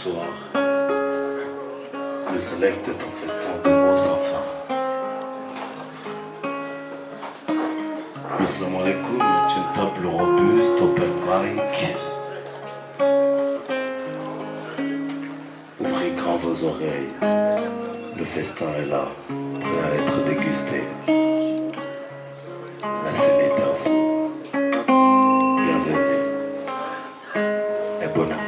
soir, le select est un festin de beaux enfants. Assalamu alaikum est une table robuste, open mic. Ouvrez grand vos oreilles, le festin est là, prêt à être dégusté. La scène est à vous. Bienvenue et bon appétit.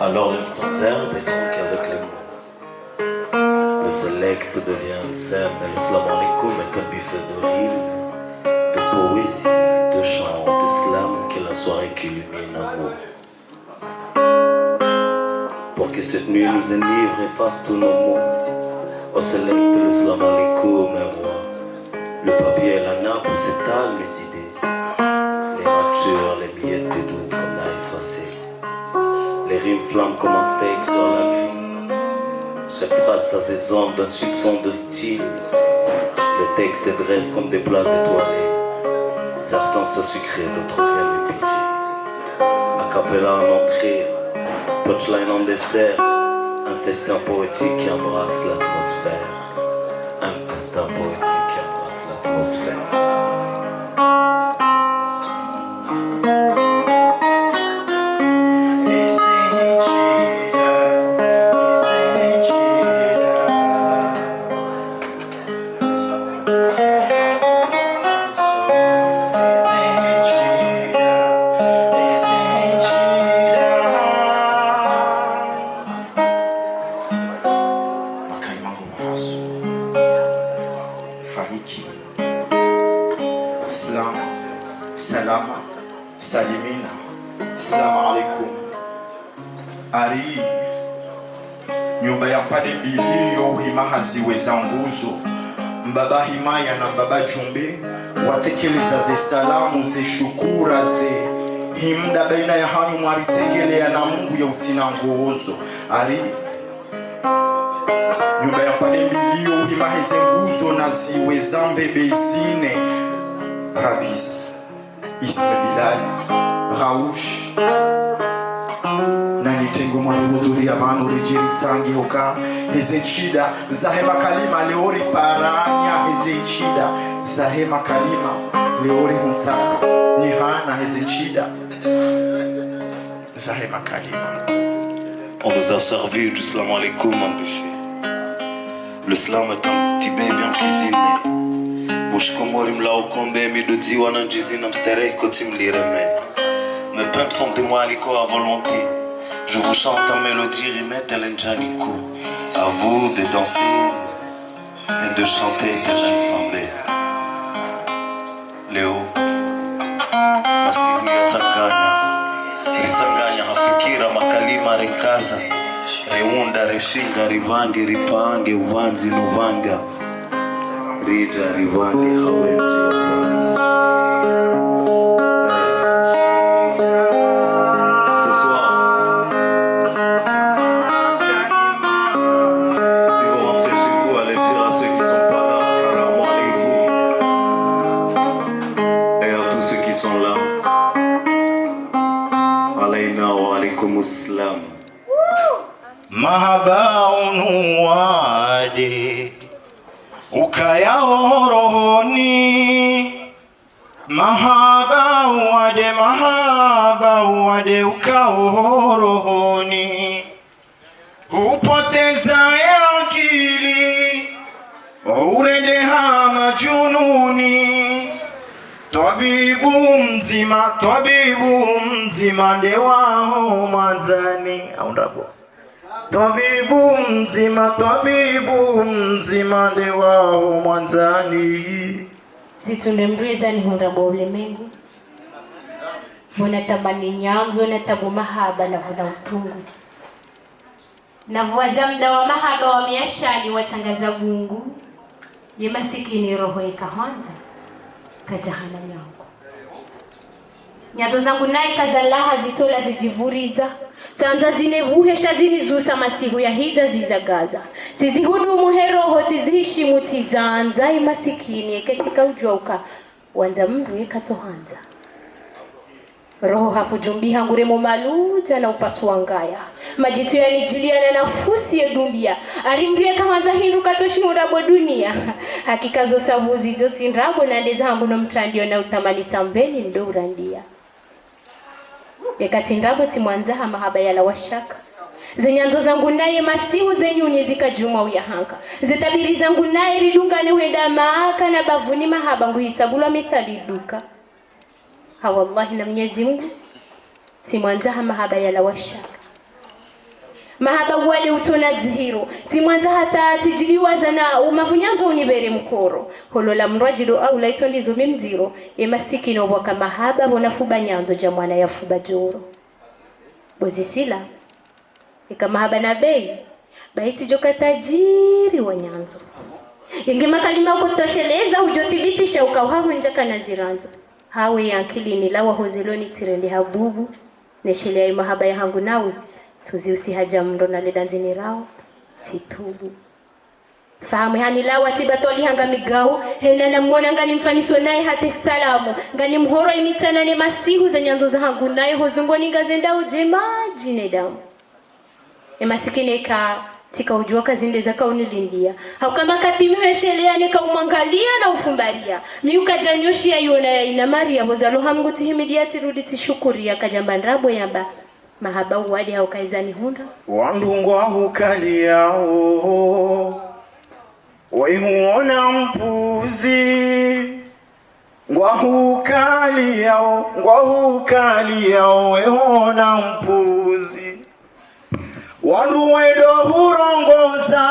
Alors lève ton verbe et tronque avec les mots. Le select devient une scène et le salam alaikum est un buffet de rimes, de poésie, de chants, de slam qu'est la soirée qui illumine un mot. Pour que cette nuit nous enivre et fasse tous nos mots, au select le salam alaikum et moi. Le papier et la nappe s'étalent mes idées, les ratures, les miettes des doutes qu'on a effacées. Les rimes flamment comme un steak sur la vie. Chaque phrase a ses ondes d'un soupçon de style. Les textes se dressent comme des plats étoilés. Certains sont sucrés, d'autres viennent épicés. Acapella en entrée, punchline en dessert. Un festin poétique qui embrasse l'atmosphère. Un festin poétique qui embrasse l'atmosphère. Salama, salimina, salamu alaikum. Ari nyumba ya pade bilio himaha ziweza nguzo mbaba himaya na mbaba jumbe watekeleza ze salamu ze shukura ze himda baina ya hanyu mwaritegele na Mungu ya utina ngozo. Ari nyumba ya pade bilio himaha ze nguzo na ziweza mbebezine Rabis Isme Bilal, Raush na nitengo mwaruhudhuri ya manu rejeri tsangi hoka Hezenchida, Zahema Kalima, Leori Paranya Hezenchida, Zahema Kalima, Leori Hunsana, Nihana Hezenchida, Zahema Kalima. On nous a servi du salam alaikum en buffet. Le salam est un petit bain bien cuisiné. Mushkomorim la ukombe midodi wananjizina mstereko timlireme. Mes pimps sont des moaliko à volonté. Je vous chante en mélodie rimette l'enjaliko. À vous de danser et de chanter tel ensemble. Leo Masihu ya Tanganya Ritanganya hafikira makalima rekaza. Reunda reshinga rivange ripange uvanzi nuvanga. Rija rivange hawenji ce soir, si vous rentrez chez vous, allez dire à ceux qui sont pas là, salam alaikum. Et à tous ceux qui sont là, alayna wa alaikumus salam. Mahaba unuwade ukayao rohoni, mahaba uwade ukao rohoni, hupoteza akili uredeha majununi. Tabibu mzima ndewao mwanzani aundapo. Tabibu mzima ndewao mwanzani. Situnde mreza ni hundrabo ulemengu. Mwana tabani nyanzo na tabu mahaba na huna utungu. na vuaza mda wa mahaba wa miashali watangaza gungu ye masikini roho ikahwanza kajahana yangu nyato zangu naye kazalaha zitola zijivuriza tanza zine buhesha zinizusa masihu ya hija zizagaza tizihudumu heroho tizihishimu tizanza imasikini ketika ujauka wanza mndu ikatohanza roho hafujumbiha nguremo maluja na upasuangaya majitu yanijilia na nafusi yedumbia arimrie kawanza hindu katoshi urabo dunia hakika zo sabuzi joti nrabo na ndeza hangu no mtrandio na utamani sambeni ndo urandia yakati nrabo timwanza mahaba yala washaka zenyanzo zangu naye masihu zenyunyi zikajuma uyahanka zetabiri zangu naye ridungane huenda maaka na bavuni mahaba nguhisabulwa mithali duka hawallahi na Mwenyezi Mungu timwanza mahaba yala washaka mahaba wale utona dhihiro timwanza hata tijiliwaza na umavunyanzo unibere mkoro holola mrajido au laito ndizo mimziro emasikino waka mahaba bonafuba nyanzo jamwana yafuba joro bozisila ika mahaba na bei baiti joka tajiri wa nyanzo ingi makalima ukotosheleza ujothibitisha ukauhahu njaka na ziranzo hawe ya akili ni lawa hozeloni tirendi habubu neshelea imahaba ya hangu nawe tuziusi haja mndo na ledanzini rao titubu fahamu hani lawa tibatoli hanga migao hena na mwona ngani mfaniso nae hate salamu ngani mhoro imitana ne masihu za nyanzo za hangu nae hozungoni ngazenda ujema jine damu emasikine ka tika ujua kazinde za kaunilindia haukama katimiheshelea nika umwangalia na ufumbaria miuka janyoshi ya yona ya ina maria hozalo hamgu tihimidia tirudi tishukuria kajamba nrabo yamba mahaba uwadi haukaizani hunda wandungwa hukali yao waihuona mpuzi ngwa hukali yao waihuona mpuzi wandu wedo hurongoza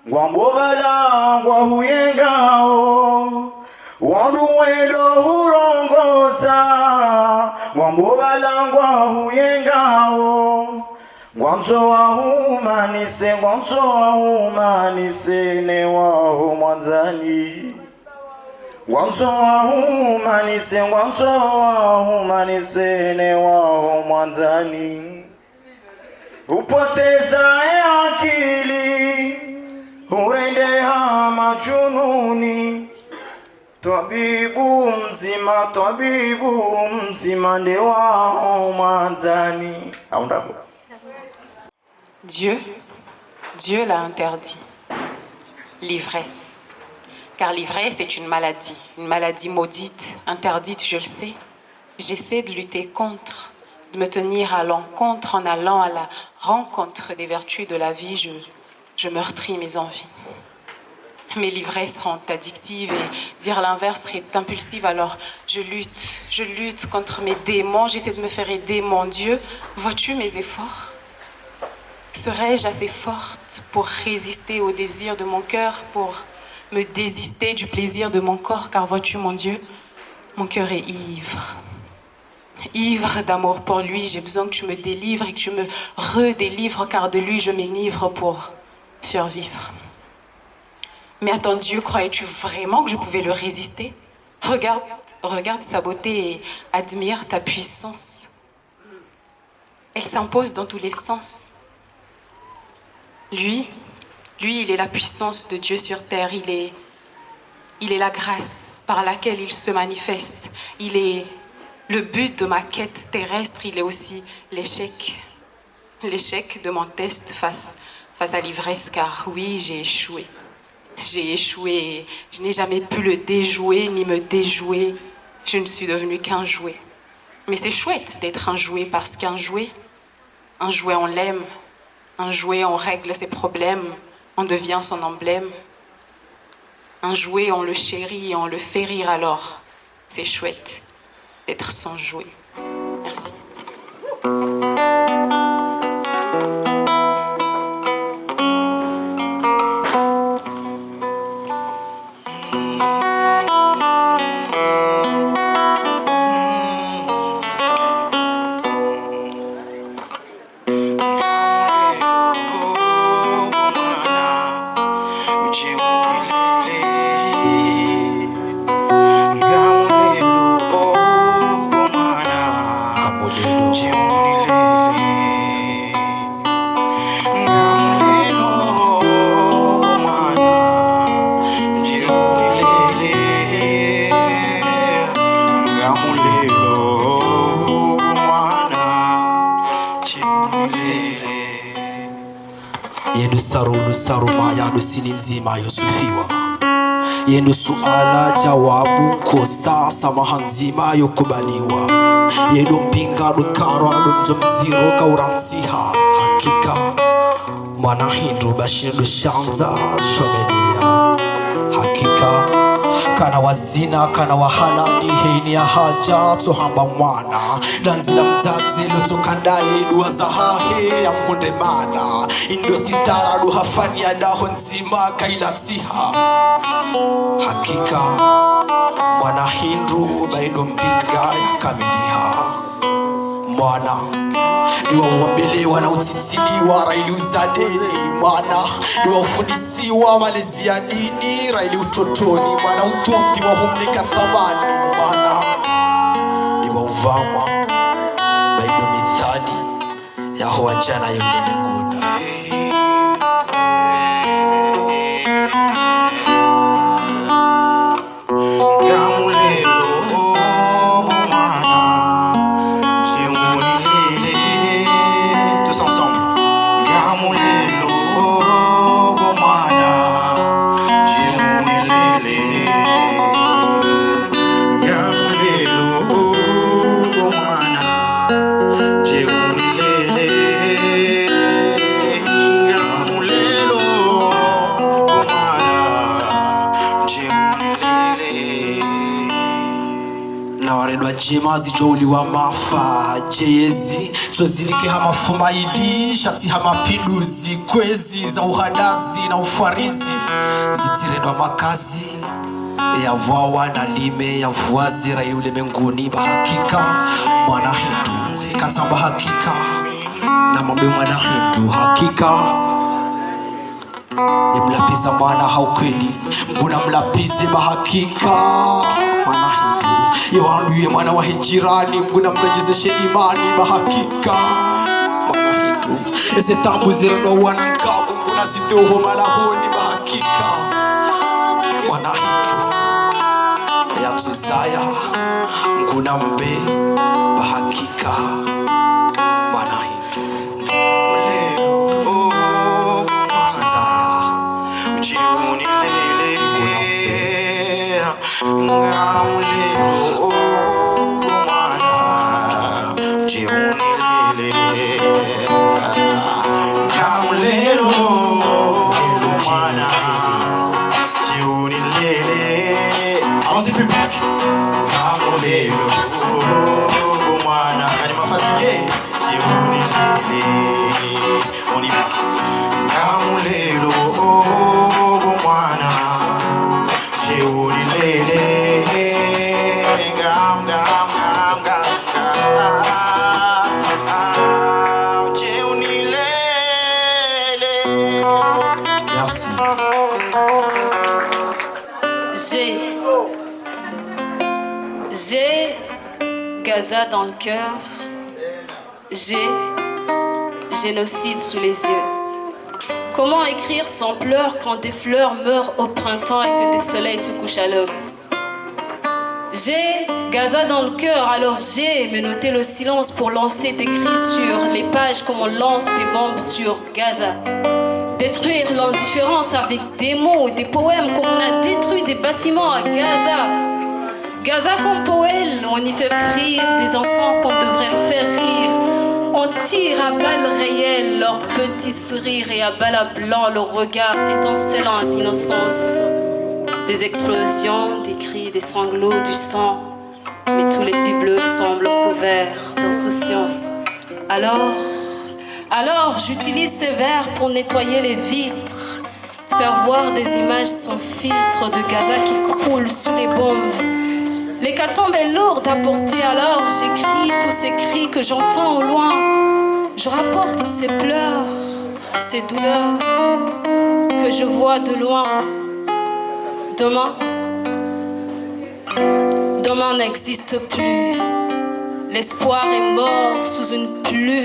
ngwa mbobala ngwa huyengao wandu wedo hurongoza ngwa mbobala ngwa huyengao ngwa mso wa humanise ne waho mwanzani ngwa mso wa humanise ne waho mwanzani upoteza akili hurendeha machununi tabibu mzima nde wao mwanzani aundako. Dieu l'a interdit, l'ivresse. Car l'ivresse est une maladie maudite, interdite, je le sais. J'essaie de lutter contre, de me tenir à l'encontre en allant à la rencontre des vertus de la vie. Je meurtris mes envies. Mais l'ivresse rend addictive et dire l'inverse serait impulsive. Alors je lutte contre mes démons. J'essaie de me faire aider, mon Dieu. Vois-tu mes efforts? Serais-je assez forte pour résister au désir de mon cœur, pour me désister du plaisir de mon corps? Car vois-tu, mon Dieu, mon cœur est ivre. Ivre d'amour pour lui. J'ai besoin que tu me délivres et que tu me redélivres, car de lui je m'enivre pour survivre. Mais attends, Dieu, croyais-tu vraiment que je pouvais le résister? Regarde sa beauté et admire ta puissance. Elle s'impose dans tous les sens. Lui, il est la puissance de Dieu sur terre. Il est la grâce par laquelle il se manifeste. Il est le but de ma quête terrestre. Il est aussi l'échec de mon test face à l'ivresse, car oui, j'ai échoué. Et je n'ai jamais pu le déjouer ni me déjouer. Je ne suis devenue qu'un jouet. Mais c'est chouette d'être un jouet, parce qu'un jouet on l'aime. Un jouet, on règle ses problèmes, on devient son emblème. Un jouet, on le chérit, on le fait rire, alors c'est chouette d'être son jouet. Merci. lusaro maya lusini nzima yosufiwa yendo suala jawabu kosa samaha nzima yokubaliwa yendo mpinga dukarwa dumzomziro kauransiha hakika mwana hindu bashiru shanza shomenia hakika kana wazina kana wahalani heini ya haja tohamba mwana danzila mzazi lutokandaye dua zahahe ya mkunde mana indo sitara duhafani ya daho nzima kailatiha hakika mwana hindu baido mpinga ya kamiliha mwana niwa uwambelewa na usitiliwa raili uzadeni mwana niwa ufundisiwa malezi ya dini raili utotoni mwana utoki wa humnika thamani mwana niwa uvama baido mithali ya hoa jana ya mdenenguni jema zijouliwa mafa jezi tozilike hama fumaili shati hama pinduzi kwezi za uhadazi na ufarizi zitiredwa makazi ya vawa na lime ya vuazi ra yule menguni bahakika mwana hindu katamba hakika na mambe mwana hindu hakika mlapiza mwana haukweli mbuna mlapize bahakika mwana hindu Yewanduye mwana wa hijirani mguna mrejezeshe imani bahakika mwana hindu eze tambu zireno wanankabu mguna zitoho malahoni bahakika mwana hindu ya tuzaya mguna mbe bahakika mwana hindu ulelo tuzaya uchiuni lele ulelo J'ai Gaza dans le cœur, j'ai génocide sous les yeux. Comment écrire sans pleurs quand des fleurs meurent au printemps et que des soleils se couchent à l'aube? J'ai Gaza dans le cœur, alors j'ai menotté le silence pour lancer des cris sur les pages comme on lance des bombes sur Gaza. Détruire l'indifférence avec des mots, des poèmes comme on a détruit des bâtiments à Gaza. Gaza comme poêle, on y fait frire des enfants qu'on devrait faire rire. On tire à balles réelles leurs petits sourires et à balles blancs leur regard étincelant d'innocence. Des explosions, des cris, des sanglots, du sang. Mais tous les plis bleus semblent couverts d'insouciance. Alors j'utilise ces vers pour nettoyer les vitres, faire voir des images sans filtre de Gaza qui croule sous les bombes. L'hécatombe est lourde à porter, alors j'écris tous ces cris que j'entends au loin. Je rapporte ces pleurs, ces douleurs que je vois de loin. Demain n'existe plus. L'espoir est mort sous une pluie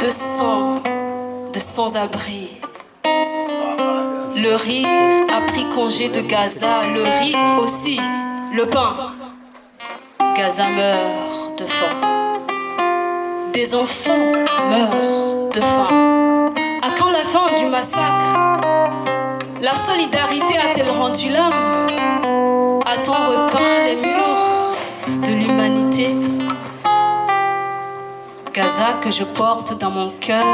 de sang, de sans-abri. Le riz a pris congé de Gaza, le riz aussi, le pain. Gaza meurt de faim. Des enfants meurent de faim. À quand la fin du massacre? La solidarité a-t-elle rendu l'âme? A-t-on repeint les murs de l'humanité? Gaza que je porte dans mon cœur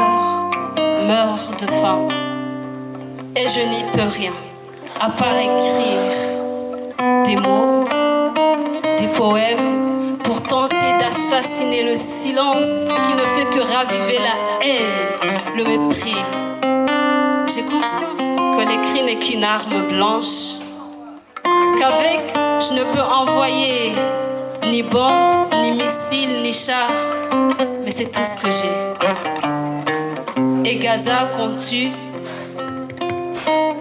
meurt de faim. Et je n'y peux rien, à part écrire des mots, des poèmes, pour tenter d'assassiner le silence qui ne fait que raviver la haine, le mépris. J'ai conscience que l'écrit n'est qu'une arme blanche, qu'avec je ne peux envoyer ni bombes, ni missiles, ni chars, mais c'est tout ce que j'ai. Et Gaza qu'on tue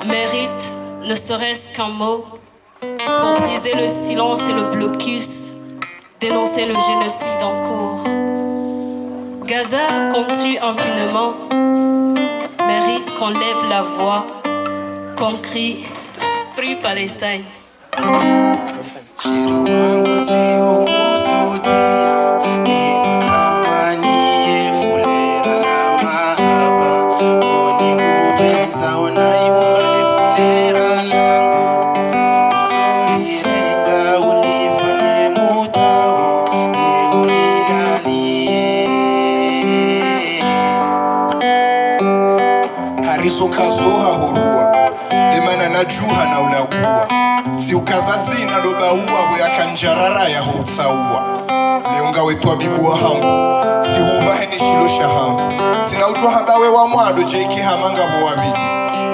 mérite ne serait-ce qu'un mot pour briser le silence et le blocus, dénoncer le génocide en cours. Gaza qu'on tue impunément mérite qu'on lève la voix, qu'on crie Free Palestine. Kazoha horua emana na juha na ulagua si ukazazi na lobaua bwe akanjarara ya hutsaua leonga wetwa bibua hangu si hubahe ni shilosha hangu sina ujwa habawe wa mwado jeki hamanga bo wabidi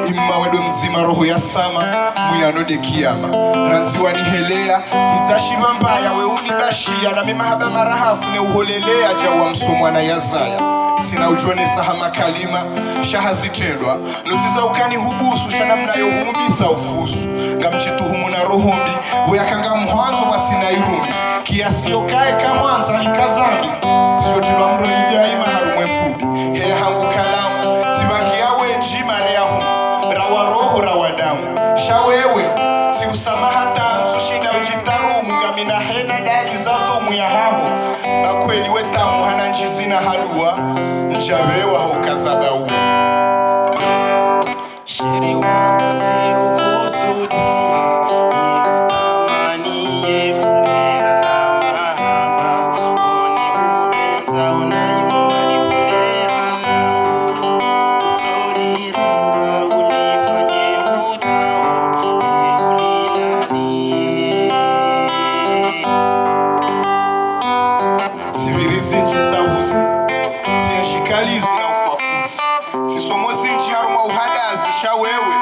imma wedo mzima roho ya sama muyano de kiyama ranziwa ni helea hizashima mbaya we unibashia na mima haba marahafu ne uholelea jawa msumwa na yazaya sina ujone sahama kalima shahazitedwa nuziza ukani hubusu shana mnayo humisa ufusu ngamchituhumu na rohombi huyakanga mwanzo wa sina irumi kiasi yokae kamwanza likadhambi sijotelwa mro ijaima harumwe fubi hea hangu kalamu zibaki yawe njima reahu rawa roho rawa damu shawewe si usamaha tanzu shinda ujitarumu ngamina hena dali za dhumu ya haho bakweli wetamu hana njizina halua njabewa hukazabau shiri wangu ukusudia ikutamani yefulera la mahaba oni ubenza unayumba nifulera langu utoriringa ulifanye mutao ulilalie sibirizi njisabuzi siyashikalizi na ufakuzi sisomozi nji haruma uhadazi shawewe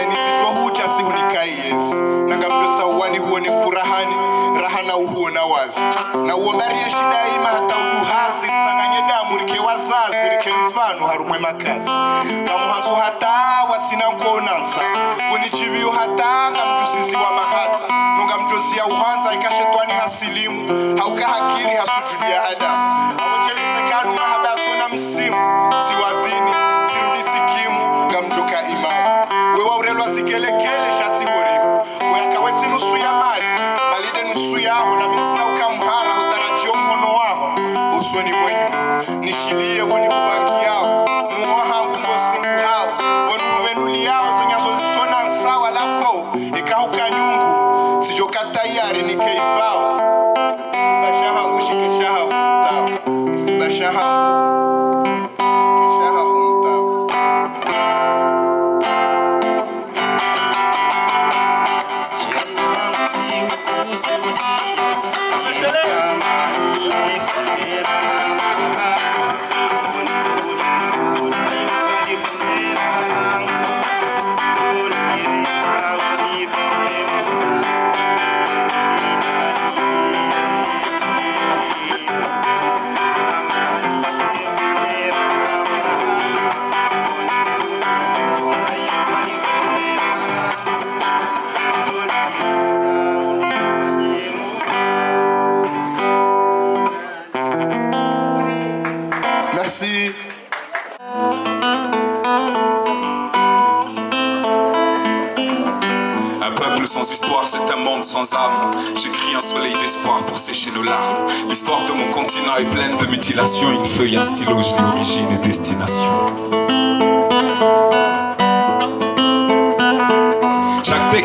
enizijwa huja sihunikaiezi nangamjotsa uwani huone furahani rahana uhuona wazi na uombarie shida ima hata uduhazi tsanganye damu rike wazazi rike mfano harumwe makazi ngamuhanzu hata watsina nkonansa unichibiyo hata ngamjusizi wa mahatsa nungamjozia uhanza ikashetwani hasilimu hauka hakiri hasujudia adamu awojelezekanu mahabasona msimu siwadhini sirudi sikimu ngamjoka imamu wewa urelwa zikelekele shasigorio weyakawezi nusu ya mali malide nusu yaho na mitsina ukamhara utarajio mhono waho usweni mwenyu nishilie woni ubaki yao muwahangu ngosingu hao woni uvenuli yao zinyazo zisona nsawa lako ikahuka nyungu sijoka tayari nikeivao bashahangu shikeshaha umtao bashahangu shikeshaha umtao Merci. Un peuple sans histoire, c'est un monde sans âme. J'écris un soleil d'espoir pour sécher nos larmes. L'histoire de mon continent est pleine de mutilations. Une feuille, un stylo, j'ai origine et destination.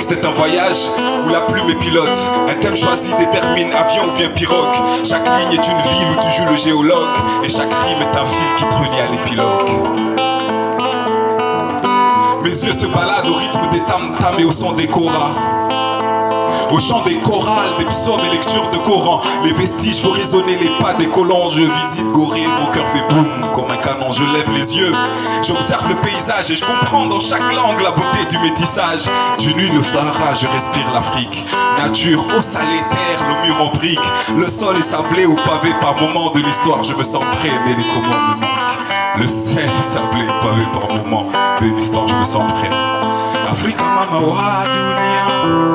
C'est un voyage où la plume est pilote. Un thème choisi détermine avion ou bien pirogue. Chaque ligne est une ville où tu joues le géologue. Et chaque rime est un fil qui te relie à l'épilogue. Mes yeux se baladent au rythme des tam-tams et au son des koras. Au chant des chorales, des psaumes et lectures de Coran. Les vestiges font résonner les pas des colons. Je visite Gorée, mon cœur fait boum comme un canon. Je lève les yeux, j'observe le paysage et je comprends dans chaque langue la beauté du métissage. Du Nil au Sahara, je respire l'Afrique. Nature, eau salée, terre, le mur en briques. Le sol est sablé ou pavé par moments de l'histoire. Je me sens prêt, mais les commandes me manquent. Le sel est sablé, pavé par moments de l'histoire. Je me sens prêt. Afrika mama wa dunia,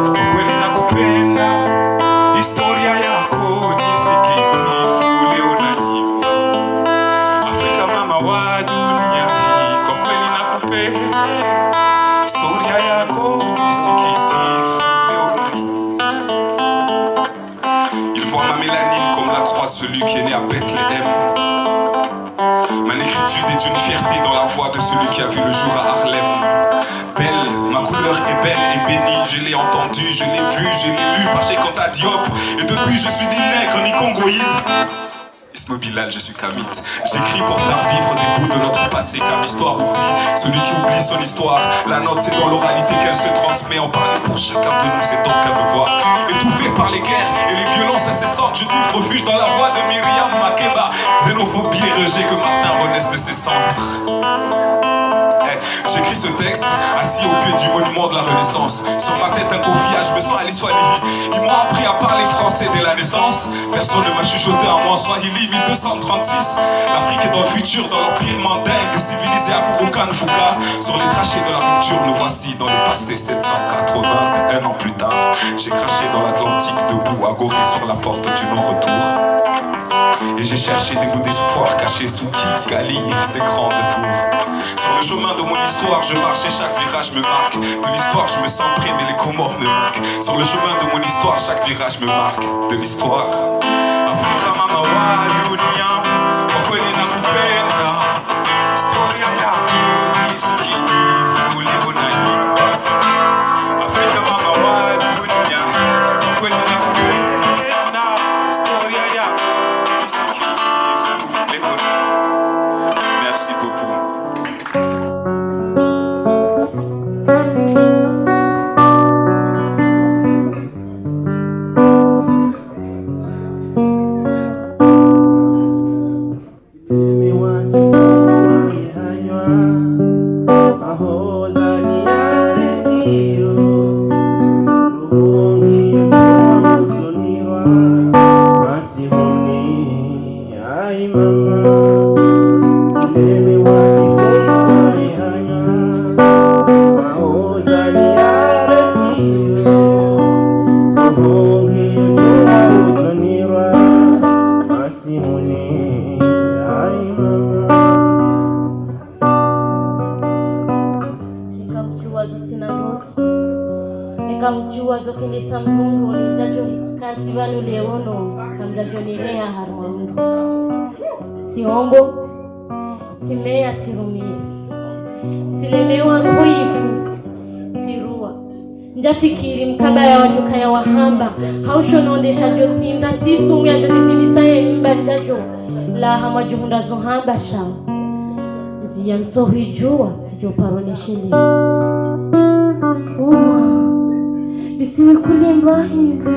ukweli nakupenda, historia yako ni sikitifu, leo naimba. Afrika mama wa dunia, kwa kweli nakupenda, historia yako ni sikitifu, leo naimba. Il voit ma mélanine comme la croix, celui qui est né à Bethléem. Ma négritude est une fierté dans la voix de celui qui a vu le jour à Harlem. Belle, ma couleur est belle et bénie. Je l'ai entendu, je l'ai vu, je l'ai lu par Cheikh Anta Diop. Et depuis je suis ni nègre ni congoïde. Isma Bilal, je suis kamite. J'écris pour faire vivre des bouts de notre passé, car l'histoire oublie celui qui oublie son histoire. La nôtre c'est dans l'oralité qu'elle se transmet. En parler pour chacun de nous c'est donc un devoir. Étouffé par les guerres et les violences incessantes, je trouve refuge dans la voix de Myriam Makeba. Xénophobie et rejet, que Martin renaisse de ses cendres. J'écris ce texte assis au pied du monument de la Renaissance. Sur ma tête un coffillage, je me sens Ali Swahili. Ils m'ont appris à parler français dès la naissance. Personne ne m'a chuchoté en moi Swahili. 1236, l'Afrique est dans le futur, dans l'empire mandingue, civilisé à Kurukan Fuka. Sur les trachées de la rupture, nous voici dans le passé 781 ans plus tard. J'ai craché dans l'Atlantique debout, à Gorée sur la porte du non-retour. Et j'ai cherché des bouts d'espoir cachés sous Kigali et ses grandes tours. Sur le chemin de mon histoire, je marche et chaque virage me marque. De l'histoire, je me sens prêt, mais les Comores me manquent. Sur le chemin de mon histoire, chaque virage me marque. De l'histoire. Afrika mama wa dunia, kwa kweli nakupenda. Historia yako ni sikitifu, leo naimba. Afrika mama wa dunia, kwa kweli nakupenda. Historia yako ni sikitifu, leo naimba. Merci beaucoup. Siombo, Simea Sirumizi, Silemewa Ruifu, Sirua. Njafikiri mkabaya wajoka ya wahamba, haushonondesha jotinza, tisumu ya jotizimisa ya mba jajo, la hama juhunda zohamba shao. Nziya msohi jua, tijo parone shili. Bisiwe kulimba hinga.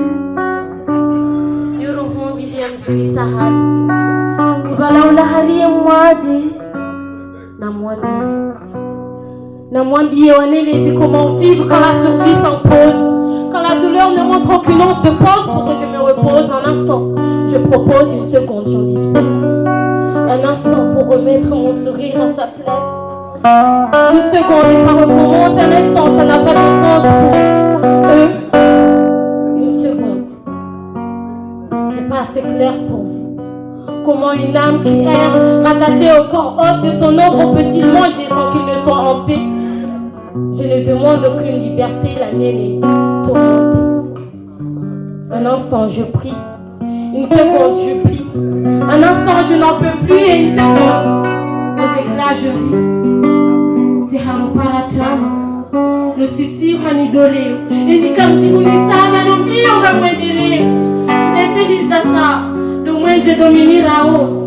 Yoro hombi liya mzimi sahari. Balaula haliye mwadi Namwambie wanelezi comment vivre quand la survie s'impose, quand la douleur ne montre aucune once de pause pour que je me repose un instant. Je propose une seconde, j'en dispose. Un instant pour remettre mon sourire à sa place. Une seconde et ça recommence. Un instant, ça n'a pas de sens pour eux. Une seconde, c'est pas assez clair pour vous. Comment une âme qui erre, rattachée au corps hôte de son ombre, peut-il manger sans qu'il ne soit en paix? Je ne demande aucune liberté, la mienne est tourmentée. Un instant, je prie. Une seconde, je plie. Un instant, je n'en peux plus. Et une seconde, aux éclats, je ris. C'est Haruparatama. notisi hanidole inikamjibuni sana nombio ngamwendeleo sidesheliza sha lumwenje dominirao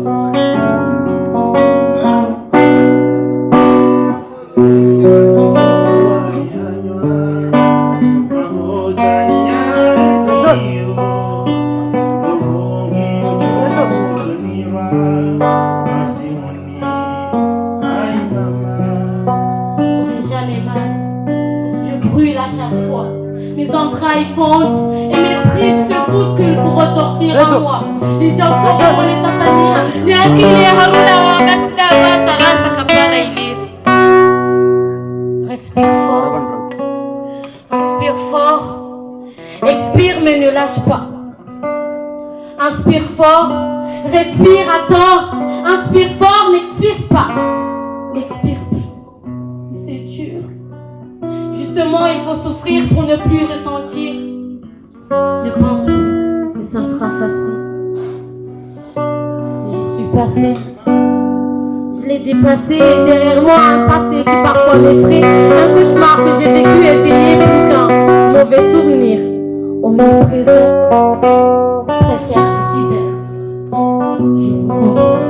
fondent et mes tripes se bousculent pour ressortir en moi. Les enfants pour les assassins, les akili harula basidava saransa kapara ilir. Respire fort, inspire fort, expire mais ne lâche pas. Inspire fort, respire à tort, inspire fort, n'expire pas, n'expire plus. C'est dur. Justement, il faut souffrir pour ne plus ressentir. Ne pense plus que ça sera facile. J'y suis passée. Je l'ai dépassé. Derrière moi, un passé qui parfois m'effraie. Un cauchemar que j'ai vécu éveillé plus qu'un mauvais souvenir. Au moment présent, très cher suicidaire, je vous comprends.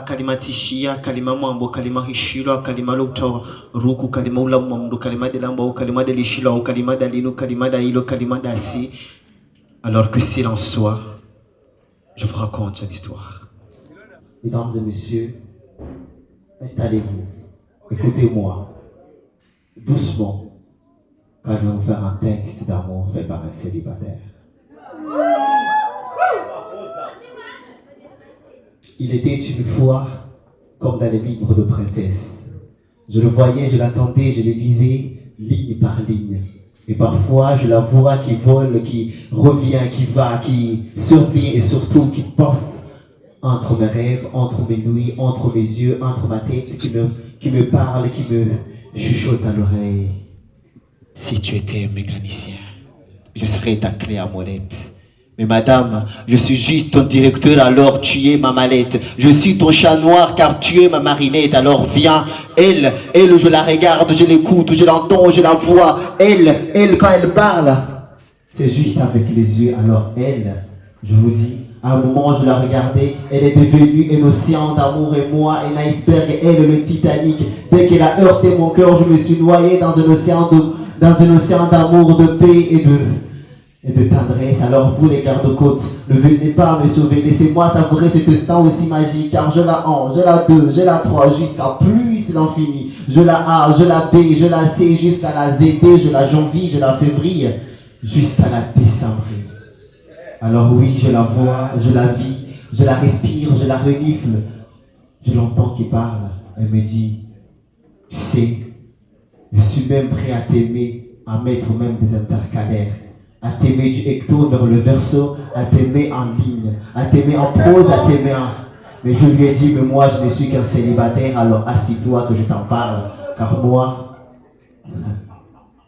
kalima tishia, kalima mwambo, kalima hishilo, kalima lukto ruku, kalima ula mwamdu, kalima de lambo, kalima de lishilo, kalima d'alino, kalima d'ailo, kalima d'assi. Alors que s'il en soit, je vous raconte une histoire. Mesdames et messieurs, installez-vous, écoutez-moi, doucement, car je vais vous faire un texte d'amour fait par un célibataire. Il était une fois comme dans les livres de princesse. Je le voyais, je l'attendais, je le lisais ligne par ligne. Et parfois, je la vois qui vole, qui revient, qui va, qui survit et surtout qui passe entre mes rêves, entre mes nuits, entre mes yeux, entre ma tête, qui me parle, qui me chuchote à l'oreille. Si tu étais un mécanicien, je serais ta clé à molette. Mais madame, je suis juste ton directeur, alors tu es ma mallette. Je suis ton chat noir, car tu es ma marinette. Alors viens, elle, je la regarde, je l'écoute, je l'entends, je la vois. Elle, quand elle parle, c'est juste avec les yeux. Alors elle, je vous dis, à un moment, je la regardais, elle est devenue un océan d'amour et moi, un iceberg, et elle, le Titanic. Dès qu'elle a heurté mon cœur, je me suis noyé dans un océan d'amour, de paix et de tendresse. Alors vous les gardes-côtes, ne venez pas me sauver, laissez-moi savourer cet instant aussi magique, car je la 1, je la 2, je la 3, jusqu'à plus l'infini. Je la A, je la B, je la C, jusqu'à la Z, je la janvier, je la février, jusqu'à la décemvrée. Alors oui, je la vois, je la vis, je la respire, je la renifle, je l'entends qui parle. Elle me dit, tu sais, je suis même prêt à t'aimer, à mettre même des intercalaires, à t'aimer du hecto vers le verso, à t'aimer en ligne, à t'aimer en prose, à t'aimer en... Mais je lui ai dit, mais moi je ne suis qu'un célibataire, alors assis-toi que je t'en parle, car moi,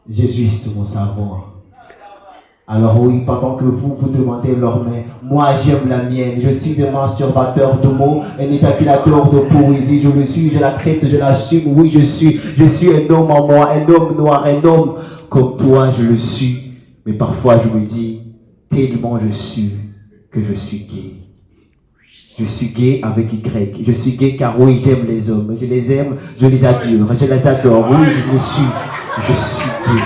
j'ai juste mon savon. Alors oui, pendant que vous demandez leur main, moi j'aime la mienne, je suis un masturbateur de mots, un éjaculateur de poésie, je le suis, je l'accepte, je l'assume, oui je suis un homme en moi, un homme noir, un homme comme toi, je le suis. Mais parfois je me dis, tellement je suis que je suis gay. Je suis gay avec Y. Je suis gay car oui, j'aime les hommes. Je les aime, je les adore, je les adore. Oui, je suis gay.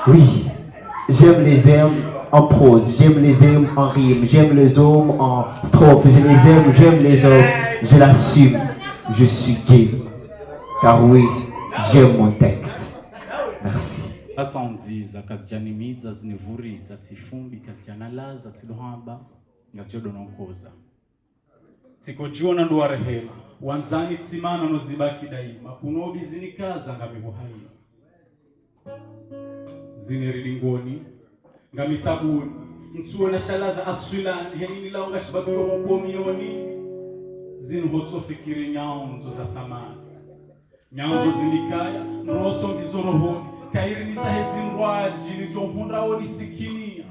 Oui, j'aime les hommes en prose, j'aime les hommes en rime, j'aime les hommes en strophe. Je les aime, j'aime les hommes, je l'assume. Je suis gay car oui, j'aime mon texte. Merci. Atanziza kazijanimiza zinivuriza tifumbi kazijanalaza tidohamba ngazichodononkoza tikojiona ndo warehema wanzani timana nozibaki daima kunobi zinikaza ngamibuhai ziniridingoni ngamitabuni nsuona shaladha aswilani henini lao ngashibakilo honkomioni zinhotso fikiri nyanzo za thamani nyanzo zinikaya nroso ndizorohoni kairi nitahezimrwaji nijohunda olisikinia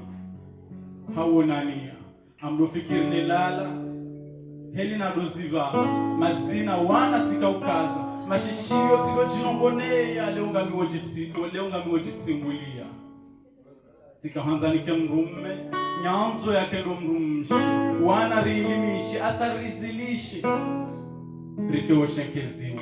hawonania amdofikiri nelala heli nadoziva madzina wana tikaukaza mashishio tikojinongonea leungamiwojitsimbulia tikahanzanike mrume nyanzo yake ndo mrumshi wana riilimishe atarizilishi rikeoshenkeziwa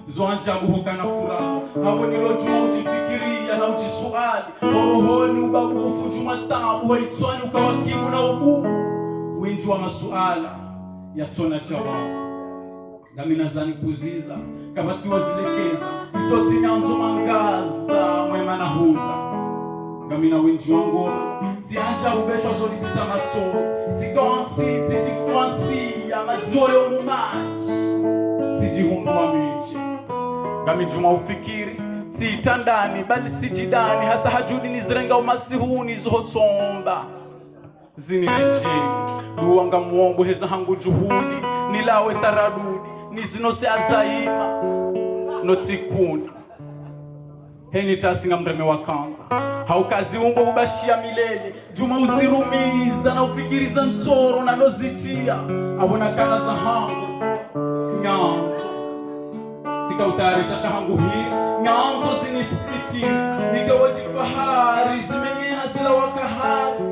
zoanjabu hukana furaha hapo nilojua ujifikiria na ujisuali horohoni ubagufu jumatabu haitswani ukawakimu na ubugu winji wa masuala yatona jawabu ngamina zani kuziza kabati wazilekeza itoti nyanzo mangaza mwema na huza ngamina winji wa ngoma tianja ubeshwa zolisisa matsozi tikonsi tijifuansi ya mazoyo mumaji tijihundua miche ngamijuma ufikiri titandani bali sijidani hata hajudi nizirenga umasihuni zohotsomba zinirejeni luwanga muombo heza hangu juhudi nilawe taradudi nizinose azaima notikuni heni tasinga mreme wa kanza haukazi umbo ubashia milele juma uzirumiza na ufikiriza nzoro na lozitia abona kana za hangu nyanzo tikautayarisha shahangu hii nyanzo zinipsiti nikawajifahari zimenye hasila wakahari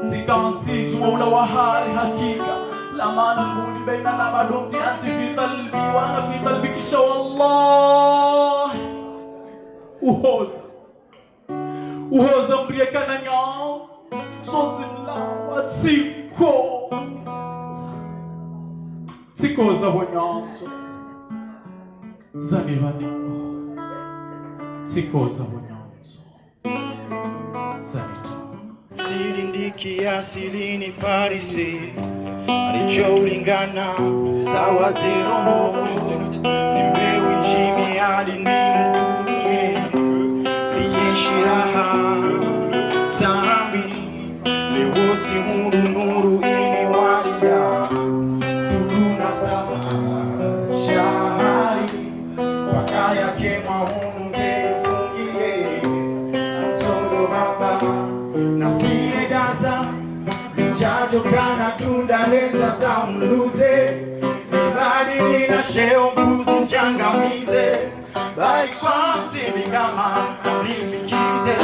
zikansi jumla wahari hakika lamana mbuni baina na madumti anti fi qalbi wa ana fi qalbi kisha wallah uhoza mbriekana nyao sozimla watsiko tikoza honyanzo zanibadiko tikoza honyanzo zanito Sirindiki asilini parise alichoulingana sawa zero nimbewi njimi hadi nimkumie liyeshiraha sami lewoti huru nuru ini waria turuna sama shahari wakaya kema hunu ngefungie antodo haba nasiye daza Jajo kana tunda leza tamluze Nibadi nina sheo mbuzi mchangamize Bai kwa msimi kama nifikize